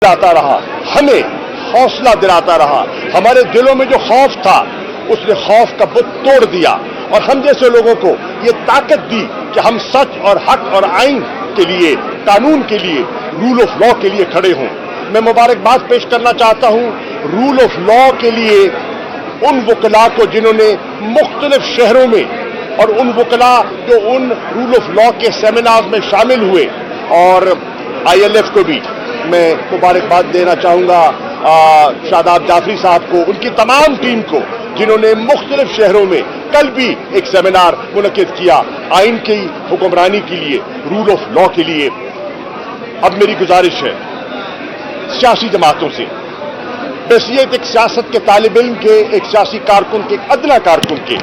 दिलाता रहा, हमें हौसला दिलाता रहा। हमारे दिलों में जो खौफ था उसने खौफ का बुत तोड़ दिया और हम जैसे लोगों को ये ताकत दी कि हम सच और हक और आइन के लिए, कानून के लिए, रूल ऑफ लॉ के लिए खड़े हों। मैं मुबारकबाद पेश करना चाहता हूं रूल ऑफ लॉ के लिए उन वकला को जिन्होंने मुख्तलिफ शहरों में, और उन वकला जो उन रूल ऑफ लॉ के सेमिनार में शामिल हुए, और ILF को भी मैं मुबारकबाद देना चाहूँगा, शादाब जाफरी साहब को, उनकी तमाम टीम को जिन्होंने मुख्तलिफ शहरों में कल भी एक सेमिनार मुनक्किद किया आइन की हुक्मरानी के लिए, रूल ऑफ लॉ के लिए। अब मेरी गुजारिश है सियासी जमातों से, बहसीत एक सियासत के तालिब इल्म के, एक सियासी कारकुन के, एक अदना कारकुन के,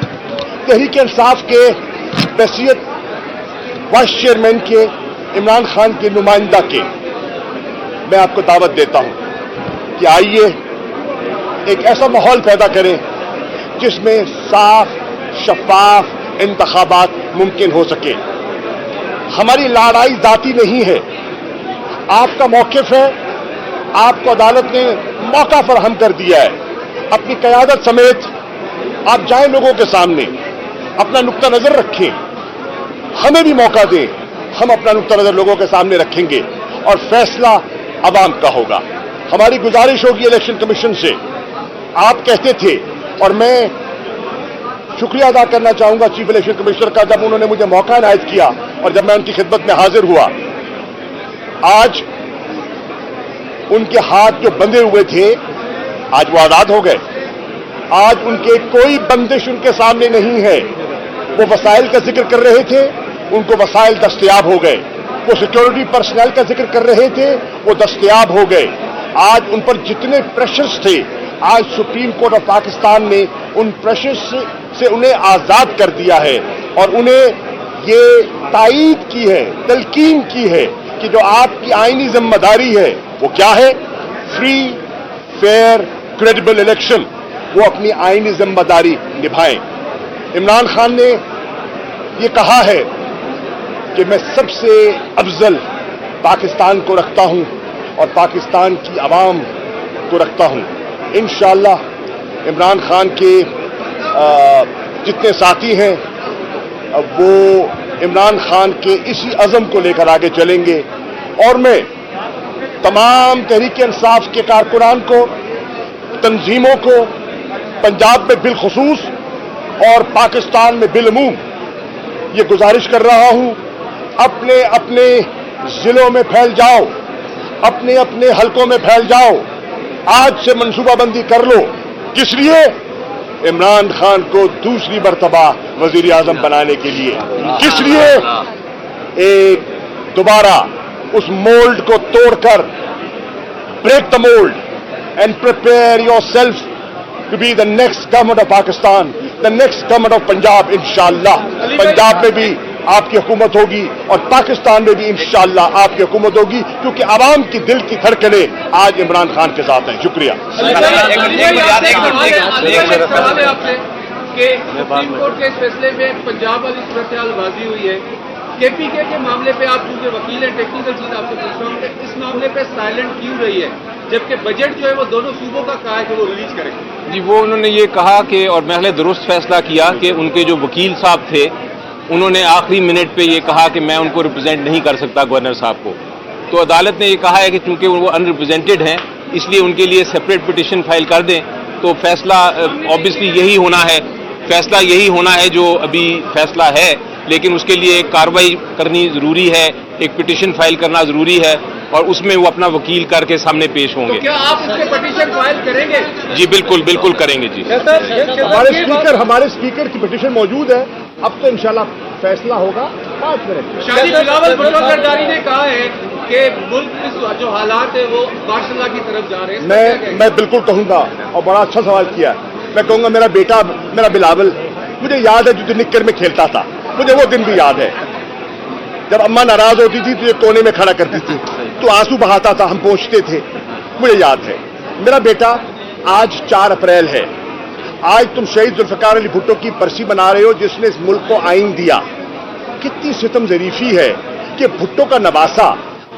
तहरीक इंसाफ के बहसीत वाइस चेयरमैन के, इमरान खान के नुमाइंदा के, मैं आपको दावत देता हूं कि आइए एक ऐसा माहौल पैदा करें जिसमें साफ शफाफ इंतखाबात मुमकिन हो सके। हमारी लड़ाई जाती नहीं है, आपका मौक़िफ़ है, आपको अदालत ने मौका फराहम कर दिया है। अपनी क़यादत समेत आप जाएं लोगों के सामने, अपना नुक्ता नज़र रखें, हमें भी मौका दें, हम अपना नुक्ता नज़र लोगों के सामने रखेंगे और फैसला अवाम का होगा। हमारी गुजारिश होगी इलेक्शन कमीशन से, आप कहते थे, और मैं शुक्रिया अदा करना चाहूंगा चीफ इलेक्शन कमिश्नर का, जब उन्होंने मुझे मौका इनायत किया और जब मैं उनकी खिदमत में हाजिर हुआ। आज उनके हाथ जो बंधे हुए थे आज वो आजाद हो गए। आज उनके कोई बंदिश उनके सामने नहीं है। वो वसाइल का जिक्र कर रहे थे, उनको वसाइल दस्तयाब हो गए। वो सिक्योरिटी पर्सनल का जिक्र कर रहे थे, वो दस्तयाब हो गए। आज उन पर जितने प्रेशर्स थे, आज सुप्रीम कोर्ट ऑफ पाकिस्तान ने उन प्रेशर्स से उन्हें आजाद कर दिया है और उन्हें ये तायीद की है, तलकीन की है कि जो आपकी आईनी जिम्मेदारी है वो क्या है, फ्री फेयर क्रेडिबल इलेक्शन, वो अपनी आईनी जिम्मेदारी निभाएं। इमरान खान ने ये कहा है कि मैं सबसे अफजल पाकिस्तान को रखता हूं और पाकिस्तान की आवाम को रखता हूं। इंशाअल्लाह इमरान खान के जितने साथी हैं वो इमरान खान के इसी अज़म को लेकर आगे चलेंगे और मैं तमाम तहरीक इंसाफ के कारकुनान को, तंजीमों को, पंजाब में बिलखुसूस और पाकिस्तान में बिलअमूम ये गुजारिश कर रहा हूं, अपने अपने जिलों में फैल जाओ, अपने अपने हलकों में फैल जाओ। आज से मंसूबाबंदी कर लो। किस लिए? इमरान खान को दूसरी मर्तबा वजीर आजम बनाने के लिए। किस लिए? एक दोबारा उस मोल्ड को तोड़कर, break the mold and prepare yourself to be the next government of Pakistan, the next government of Punjab. इंशाअल्लाह पंजाब में भी आपकी हुकूमत होगी और पाकिस्तान में भी इंशाअल्लाह आपकी हुकूमत होगी, क्योंकि आवाम की दिल की धड़कनें आज इमरान खान के साथ हैं। शुक्रिया। सुप्रीम कोर्ट के इस फैसले में पंजाब वाली सूरत-ए-हाल हुई है। KPK के मामले पे आप चूंकि वकील हैं, टेक्निकल चीज आपसे पूछ रहा हूँ कि इस मामले पे साइलेंट क्यों रही है, जबकि बजट जो है वो दोनों सूबों का कहा है कि वो रिलीज करेंगे? जी, वो उन्होंने ये कहा कि, और महल दुरुस्त फैसला किया कि उनके जो वकील साहब थे उन्होंने आखिरी मिनट पे ये कहा कि मैं उनको रिप्रेजेंट नहीं कर सकता गवर्नर साहब को। तो अदालत ने ये कहा है कि चूंकि वो अनरिप्रेजेंटेड हैं इसलिए उनके लिए सेपरेट पिटिशन फाइल कर दें। तो फैसला ऑब्वियसली यही होना है, फैसला यही होना है जो अभी फैसला है, लेकिन उसके लिए एक कार्रवाई करनी ज़रूरी है, एक पिटिशन फाइल करना ज़रूरी है और उसमें वो अपना वकील करके सामने पेश होंगे। तो क्या आप इसके पिटिशन फाइल करेंगे? जी बिल्कुल, बिल्कुल करेंगे जी। हमारे स्पीकर की पिटिशन मौजूद है। अब तो इंशाल्लाह फैसला होगा 5 मिनट। शादी बिलावल भुट्टो सरदारी ने कहा है कि मुल्क की जो हालात है वो मार्शल की तरफ जा रहे हैं। मैं बिल्कुल कहूँगा, और बड़ा अच्छा सवाल किया। मैं कहूँगा मेरा बेटा, मेरा बिलावल, मुझे याद है जो निक्कर में खेलता था, मुझे वो दिन भी याद है जब अम्मा नाराज होती थी तो ये कोने में खड़ा करती थी, तो आंसू बहाता था, हम पहुंचते थे, मुझे याद है। मेरा बेटा, आज 4 अप्रैल है, आज तुम शहीद जुल्फिकार अली भुट्टो की बरसी बना रहे हो जिसने इस मुल्क को आइन दिया। कितनी सितम ज़रीफी है कि भुट्टो का नवासा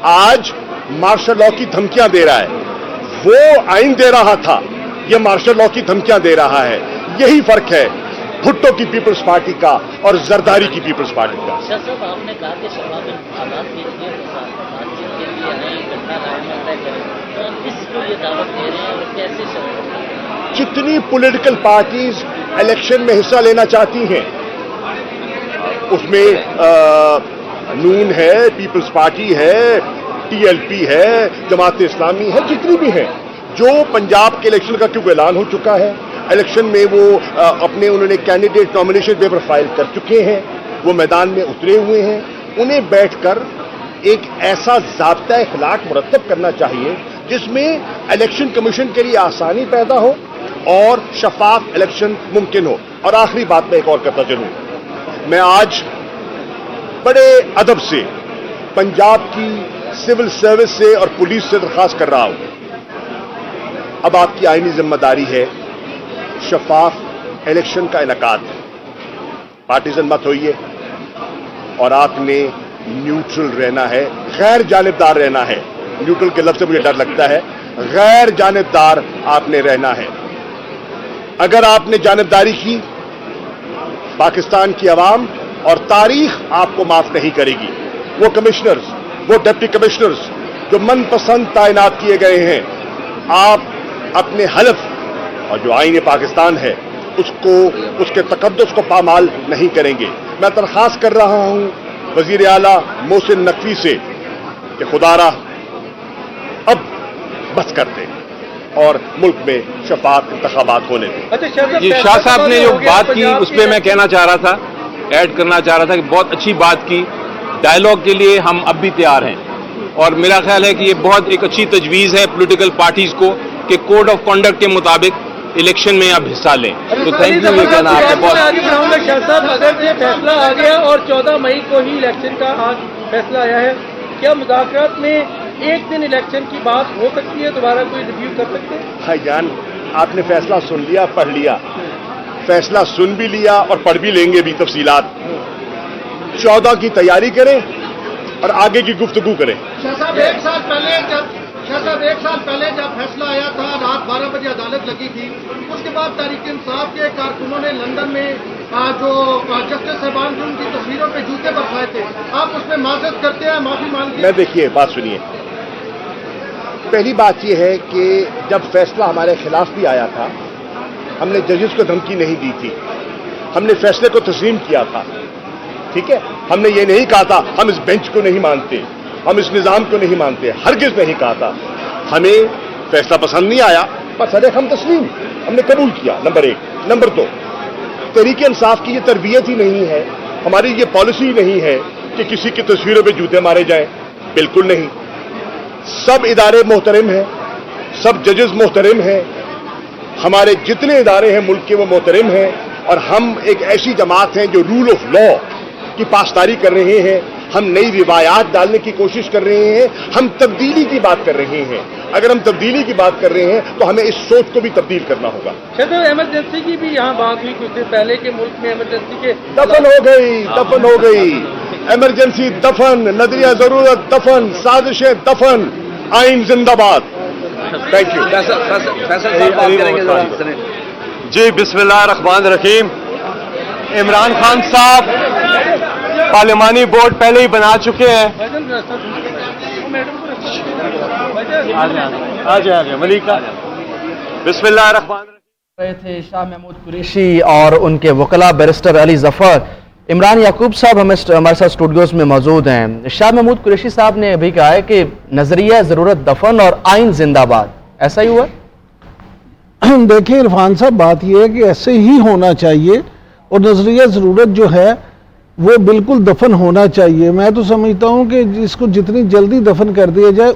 आज मार्शल लॉ की धमकियां दे रहा है, वो आइन दे रहा था, ये मार्शल लॉ की धमकियां दे रहा है। यही फर्क है भुट्टो की पीपल्स पार्टी का और जरदारी की पीपल्स पार्टी का। शाह साहब, आपने कहा कि शबाब इंतखाबात के लिए बातचीत के लिए आए, इकट्ठा लाएंगे, तय करें, तो आप किसको ये दावत दे रहे हैं और कैसे शबाब? जितनी पॉलिटिकल पार्टीज इलेक्शन में हिस्सा लेना चाहती हैं, उसमें नून है, पीपल्स पार्टी है, टीएलपी है, जमात इस्लामी है, जितनी भी है, जो पंजाब के इलेक्शन का क्योंकि ऐलान हो चुका है, इलेक्शन में वो अपने उन्होंने कैंडिडेट नॉमिनेशन पेपर फाइल कर चुके हैं, वो मैदान में उतरे हुए हैं, उन्हें बैठकर एक ऐसा ज़ाब्ता इखलाक मुरत्तब करना चाहिए जिसमें इलेक्शन कमीशन के लिए आसानी पैदा हो और शफाफ इलेक्शन मुमकिन हो। और आखिरी बात मैं एक और करता चलूं, मैं आज बड़े अदब से पंजाब की सिविल सर्विस से और पुलिस से दरख्वास्त कर रहा हूं, अब आपकी आईनी जिम्मेदारी है शफाफ इलेक्शन का इनकाद, पार्टीजन मत होइए और आपने न्यूट्रल रहना है, गैर जानिबदार रहना है। न्यूट्रल के लफ्ज़ से मुझे डर लगता है, गैर जानिबदार आपने रहना है। अगर आपने जानिबदारी की, पाकिस्तान की आवाम और तारीख आपको माफ नहीं करेगी। वो कमिश्नर्स, वो डिप्टी कमिश्नर्स जो मनपसंद तैनात किए गए हैं, आप अपने हलफ और जो आईन पाकिस्तान है उसको, उसके तकद्दुस को पामाल नहीं करेंगे। मैं दरख्वास्त कर रहा हूं वजीर आला मोहसिन नकवी से कि खुदारा अब बस कर दें और मुल्क में शफाफ इंतखाबात होने दें। अच्छा ये शाह साहब ने जो बात की उस पर मैं कहना चाह रहा था, ऐड करना चाह रहा था कि बहुत अच्छी बात की, डायलॉग के लिए हम अब भी तैयार हैं और मेरा ख्याल है कि ये बहुत एक अच्छी तजवीज़ है पॉलिटिकल पार्टीज को कि कोड ऑफ कंडक्ट के मुताबिक इलेक्शन में आप हिस्सा लें। तो थैंक यू, ये कहना आपका बहुत। आगे बढ़ाऊंगा शाह साहब, अगर ये फैसला आ गया और 14 मई को ही इलेक्शन का आज फैसला आया है, क्या मुज़ाकरात में एक दिन इलेक्शन की बात हो सकती है, दोबारा कोई रिव्यू कर सकते हैं? भाईजान, आपने फैसला सुन लिया, पढ़ लिया, फैसला सुन भी लिया और पढ़ भी लेंगे भी तफसीलात। 14 की तैयारी करें और आगे की गुफ्तगू करें। शाह साहब, एक साल पहले जब फैसला आया था, रात 12 बजे अदालत लगी थी, उसके बाद तहरीक इंसाफ के कारकुनों ने लंदन में जो जस्टिस साहबान की उनकी तस्वीरों पे जूते बरसाए थे, आप उसमें माजरत करते हैं, माफी मांगते हैं? मैं देखिए, बात सुनिए, पहली बात यह है कि जब फैसला हमारे खिलाफ भी आया था, हमने जजेस को धमकी नहीं दी थी, हमने फैसले को तस्लीम किया था। ठीक है, हमने ये नहीं कहा था हम इस बेंच को नहीं मानते, हम इस निज़ाम को नहीं मानते, हरगिज़ नहीं कहा था। हमें फैसला पसंद नहीं आया, बस अरे हम तस्लीम, हमने कबूल किया, नंबर 1। नंबर 2, तहरीक इंसाफ की ये तरबियत ही नहीं है, हमारी ये पॉलिसी ही नहीं है कि किसी की तस्वीरों पे जूते मारे जाएं, बिल्कुल नहीं। सब इदारे मोहतरम हैं, सब जजेस मोहतरम हैं, हमारे जितने इदारे हैं मुल्क के वो मोहतरम हैं, और हम एक ऐसी जमात हैं जो रूल ऑफ लॉ की पासदारी कर रहे हैं। हम नई रिवायात डालने की कोशिश कर रहे हैं, हम तब्दीली की बात कर रहे हैं। अगर हम तब्दीली की बात कर रहे हैं तो हमें इस सोच को भी तब्दील करना होगा। शायद इमरजेंसी की भी यहाँ बात हुई कुछ दिन पहले के मुल्क में इमरजेंसी के दफन हो गई, दफन हो गई, इमरजेंसी दफन, नजरिया जरूरत दफन, साजिशें दफन, आइन जिंदाबाद। Thank you. जी, बिस्मिल्लाह रहमान रहीम। इमरान खान साहब पार्लिमानी बोर्ड पहले ही बना चुके हैं। आ मलिका। बिस्मिल्लाह रहमान रहे थे शाह महमूद कुरैशी और उनके वकला बैरिस्टर अली जफर। इमरान याकूब साहब हमारे साथ स्टूडियोज में मौजूद हैं। शाह महमूद कुरैशी साहब ने अभी कहा है कि नजरिया जरूरत दफन और आइन जिंदाबाद, ऐसा ही हुआ? देखिए इरफान साहब, बात यह है कि ऐसे ही होना चाहिए और नजरिया ज़रूरत जो है वो बिल्कुल दफन होना चाहिए। मैं तो समझता हूँ कि इसको जितनी जल्दी दफन कर दिया जाए